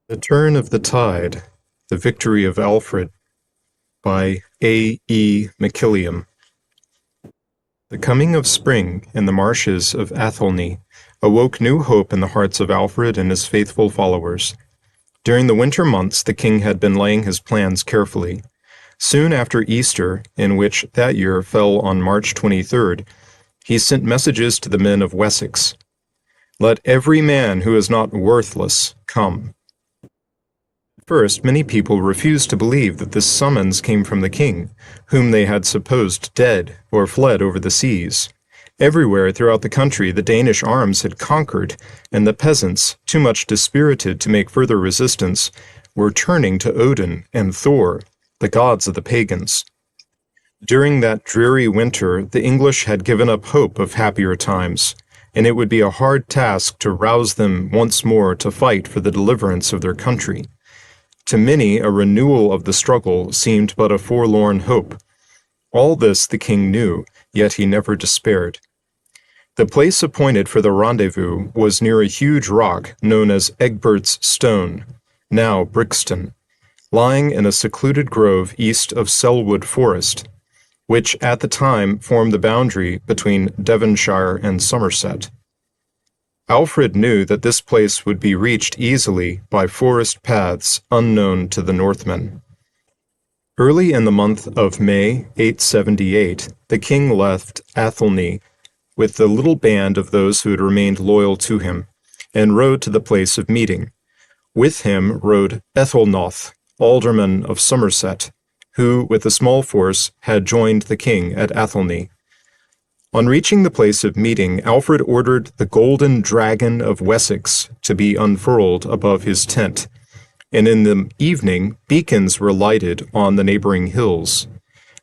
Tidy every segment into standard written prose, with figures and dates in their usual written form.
The Turn of the Tide, The Victory of Alfred by A. E. McKilliam. The coming of spring in the marshes of Athelney awoke new hope in the hearts of Alfred and his faithful followers. During the winter months the king had been laying his plans carefully. Soon after Easter, in which that year fell on March 23rd, he sent messages to the men of Wessex. "Let every man who is not worthless come." First, many people refused to believe that this summons came from the king, whom they had supposed dead or fled over the seas. Everywhere throughout the country the Danish arms had conquered, and the peasants, too much dispirited to make further resistance, were turning to Odin and Thor, the gods of the pagans. During that dreary winter, the English had given up hope of happier times, and it would be a hard task to rouse them once more to fight for the deliverance of their country. To many, a renewal of the struggle seemed but a forlorn hope. All this the king knew, yet he never despaired. The place appointed for the rendezvous was near a huge rock known as Egbert's Stone, now Brixton, lying in a secluded grove east of Selwood Forest, which at the time formed the boundary between Devonshire and Somerset. Alfred knew that this place would be reached easily by forest paths unknown to the Northmen. Early in the month of May 878, the king left Athelney with the little band of those who had remained loyal to him, and rode to the place of meeting. With him rode Ethelnoth, alderman of Somerset, who, with a small force, had joined the king at Athelney. On reaching the place of meeting, Alfred ordered the golden dragon of Wessex to be unfurled above his tent, and in the evening beacons were lighted on the neighboring hills.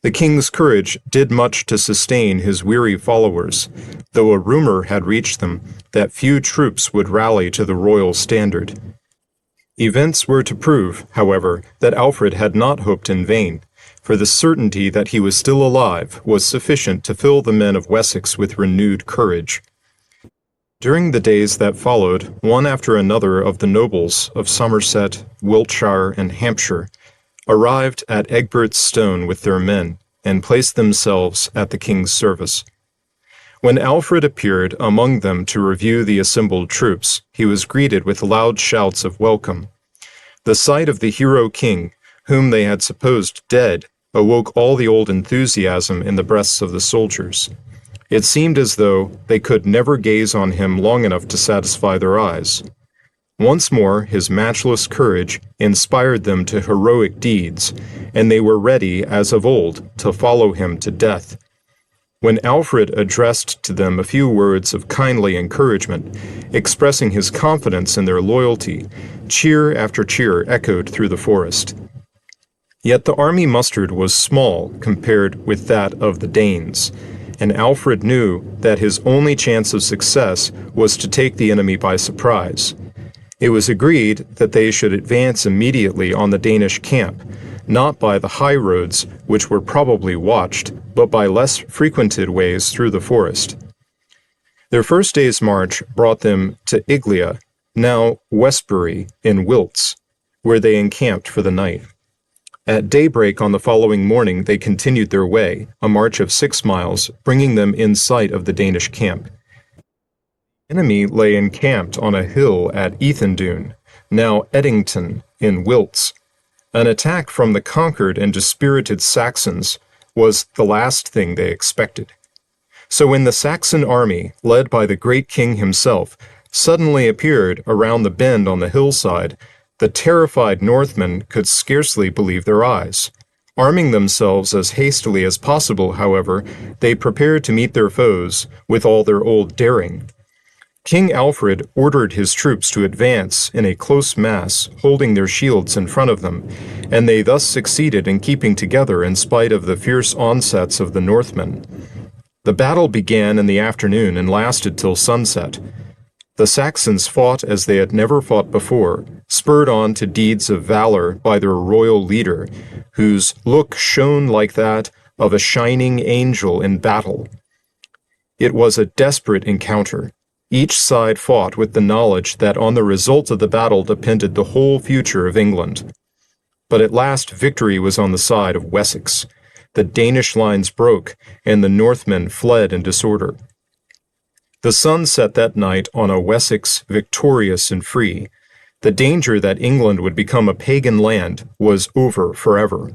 The king's courage did much to sustain his weary followers, though a rumor had reached them that few troops would rally to the royal standard. Events were to prove, however, that Alfred had not hoped in vain, for the certainty that he was still alive was sufficient to fill the men of Wessex with renewed courage. During the days that followed, one after another of the nobles of Somerset, Wiltshire, and Hampshire arrived at Egbert's Stone with their men, and placed themselves at the king's service. When Alfred appeared among them to review the assembled troops, he was greeted with loud shouts of welcome. The sight of the hero king, whom they had supposed dead, awoke all the old enthusiasm in the breasts of the soldiers. It seemed as though they could never gaze on him long enough to satisfy their eyes. Once more, his matchless courage inspired them to heroic deeds, and they were ready, as of old, to follow him to death. When Alfred addressed to them a few words of kindly encouragement, expressing his confidence in their loyalty, cheer after cheer echoed through the forest. Yet the army mustered was small compared with that of the Danes, and Alfred knew that his only chance of success was to take the enemy by surprise. It was agreed that they should advance immediately on the Danish camp, not by the high roads, which were probably watched, but by less frequented ways through the forest. Their first day's march brought them to Iglia, now Westbury, in Wilts, where they encamped for the night. At daybreak on the following morning they continued their way, a march of 6 miles, bringing them in sight of the Danish camp. The enemy lay encamped on a hill at Ethandune, now Eddington, in Wilts. An attack from the conquered and dispirited Saxons was the last thing they expected. So when the Saxon army, led by the great king himself, suddenly appeared around the bend on the hillside, the terrified Northmen could scarcely believe their eyes. Arming themselves as hastily as possible, however, they prepared to meet their foes with all their old daring. King Alfred ordered his troops to advance in a close mass, holding their shields in front of them, and they thus succeeded in keeping together in spite of the fierce onsets of the Northmen. The battle began in the afternoon and lasted till sunset. The Saxons fought as they had never fought before, spurred on to deeds of valor by their royal leader, whose look shone like that of a shining angel in battle. It was a desperate encounter. Each side fought with the knowledge that on the result of the battle depended the whole future of England. But at last victory was on the side of Wessex. The Danish lines broke, and the Northmen fled in disorder. The sun set that night on a Wessex victorious and free. The danger that England would become a pagan land was over forever.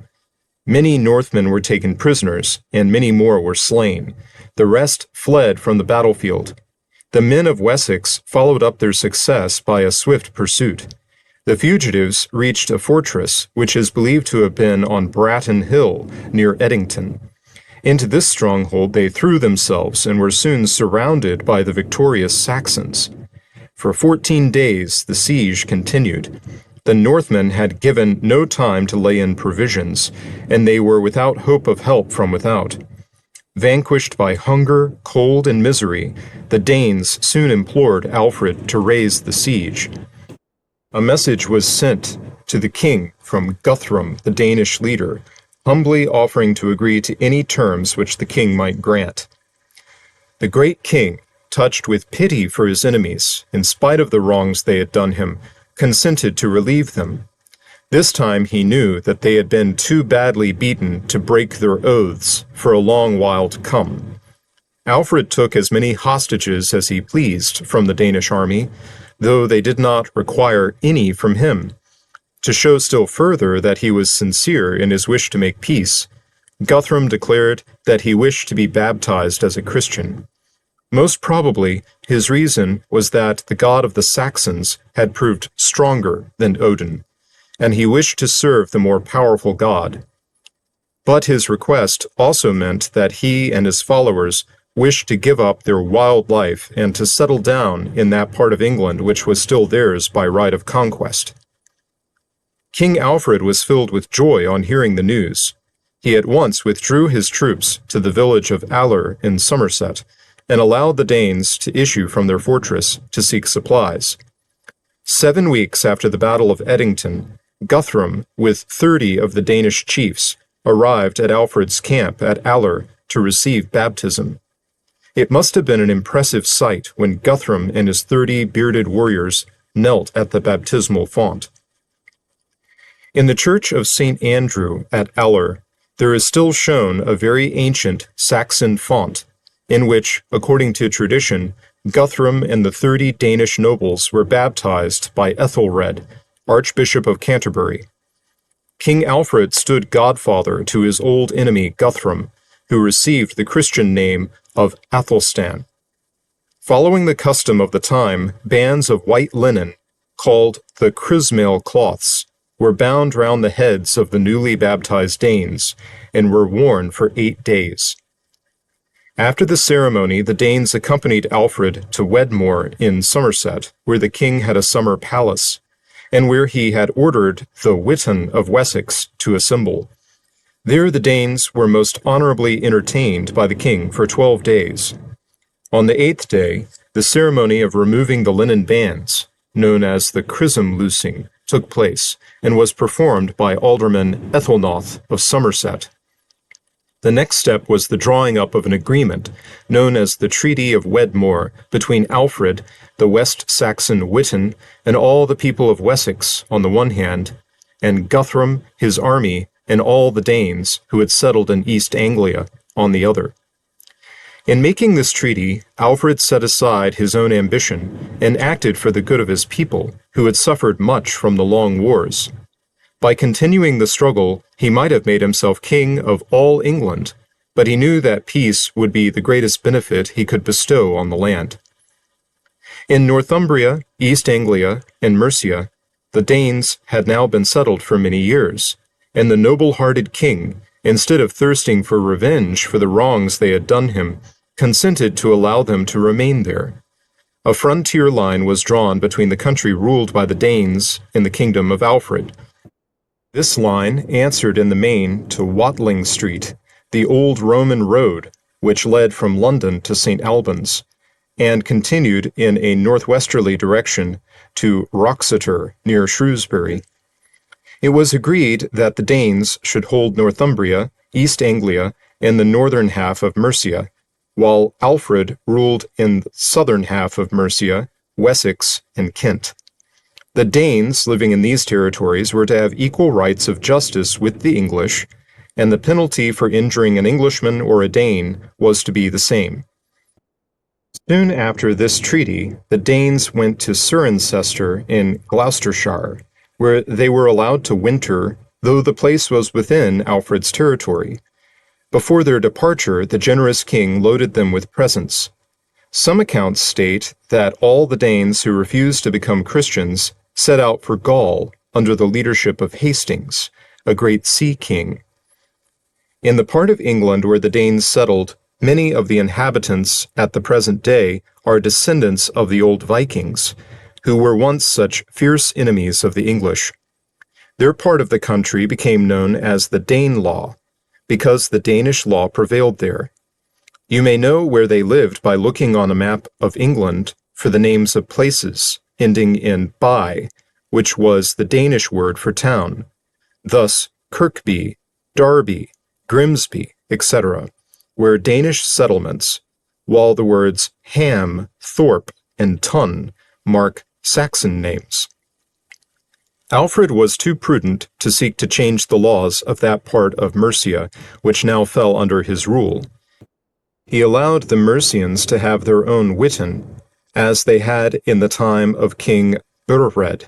Many Northmen were taken prisoners, and many more were slain. The rest fled from the battlefield. The men of Wessex followed up their success by a swift pursuit. The fugitives reached a fortress which is believed to have been on Bratton Hill near Edington. Into this stronghold they threw themselves and were soon surrounded by the victorious Saxons. For 14 days the siege continued. The Northmen had given no time to lay in provisions, and they were without hope of help from without. Vanquished by hunger, cold, and misery, the Danes soon implored Alfred to raise the siege. A message was sent to the king from Guthrum, the Danish leader, humbly offering to agree to any terms which the king might grant. The great king, touched with pity for his enemies, in spite of the wrongs they had done him, consented to relieve them. This time he knew that they had been too badly beaten to break their oaths for a long while to come. Alfred took as many hostages as he pleased from the Danish army, though they did not require any from him. To show still further that he was sincere in his wish to make peace, Guthrum declared that he wished to be baptized as a Christian. Most probably, his reason was that the god of the Saxons had proved stronger than Odin, and he wished to serve the more powerful god. But his request also meant that he and his followers wished to give up their wild life and to settle down in that part of England which was still theirs by right of conquest. King Alfred was filled with joy on hearing the news. He at once withdrew his troops to the village of Aller in Somerset, and allowed the Danes to issue from their fortress to seek supplies. 7 weeks after the Battle of Edington, Guthrum, with 30 of the Danish chiefs, arrived at Alfred's camp at Aller to receive baptism. It must have been an impressive sight when Guthrum and his 30 bearded warriors knelt at the baptismal font. In the church of St. Andrew at Aller, there is still shown a very ancient Saxon font, in which, according to tradition, Guthrum and the 30 Danish nobles were baptized by Ethelred, Archbishop of Canterbury. King Alfred stood godfather to his old enemy Guthrum, who received the Christian name of Athelstan. Following the custom of the time, bands of white linen, called the chrismail cloths, were bound round the heads of the newly baptized Danes, and were worn for 8 days. After the ceremony, the Danes accompanied Alfred to Wedmore in Somerset, where the king had a summer palace, and where he had ordered the Witan of Wessex to assemble. There the Danes were most honorably entertained by the king for 12 days. On the 8th day, the ceremony of removing the linen bands, known as the chrism loosing, took place, and was performed by Alderman Ethelnoth of Somerset. The next step was the drawing up of an agreement, known as the Treaty of Wedmore, between Alfred, the West Saxon Witan, and all the people of Wessex on the one hand, and Guthrum, his army, and all the Danes who had settled in East Anglia on the other. In making this treaty, Alfred set aside his own ambition and acted for the good of his people, who had suffered much from the long wars. By continuing the struggle, he might have made himself king of all England, but he knew that peace would be the greatest benefit he could bestow on the land. In Northumbria, East Anglia, and Mercia, the Danes had now been settled for many years, and the noble-hearted king, instead of thirsting for revenge for the wrongs they had done him, consented to allow them to remain there. A frontier line was drawn between the country ruled by the Danes and the kingdom of Alfred. This line answered in the main to Watling Street, the old Roman road which led from London to St. Albans, and continued in a northwesterly direction to Wroxeter near Shrewsbury. It was agreed that the Danes should hold Northumbria, East Anglia, and the northern half of Mercia, while Alfred ruled in the southern half of Mercia, Wessex, and Kent. The Danes living in these territories were to have equal rights of justice with the English, and the penalty for injuring an Englishman or a Dane was to be the same. Soon after this treaty, the Danes went to Cirencester in Gloucestershire, where they were allowed to winter, though the place was within Alfred's territory. Before their departure, the generous king loaded them with presents. Some accounts state that all the Danes who refused to become Christians set out for Gaul under the leadership of Hastings, a great sea king. In the part of England where the Danes settled, many of the inhabitants at the present day are descendants of the old Vikings, who were once such fierce enemies of the English. Their part of the country became known as the Danelaw, because the Danish law prevailed there. You may know where they lived by looking on a map of England for the names of places ending in by, which was the Danish word for town. Thus, Kirkby, Derby, Grimsby, etc., were Danish settlements, while the words Ham, Thorpe, and Tun mark Saxon names. Alfred was too prudent to seek to change the laws of that part of Mercia, which now fell under his rule. He allowed the Mercians to have their own Witan, as they had in the time of King Burred,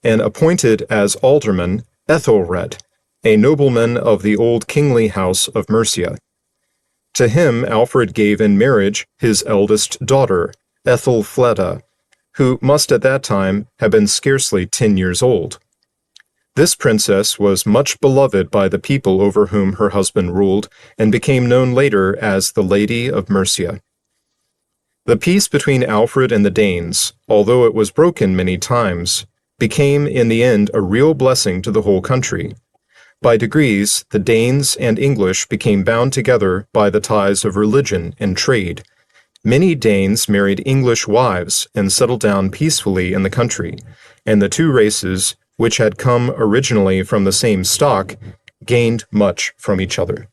and appointed as alderman Ethelred, a nobleman of the old kingly house of Mercia. To him Alfred gave in marriage his eldest daughter, Ethelfleda, who must at that time have been scarcely 10 years old. This princess was much beloved by the people over whom her husband ruled, and became known later as the Lady of Mercia. The peace between Alfred and the Danes, although it was broken many times, became in the end a real blessing to the whole country. By degrees, the Danes and English became bound together by the ties of religion and trade. Many Danes married English wives and settled down peacefully in the country, and the two races, which had come originally from the same stock, gained much from each other.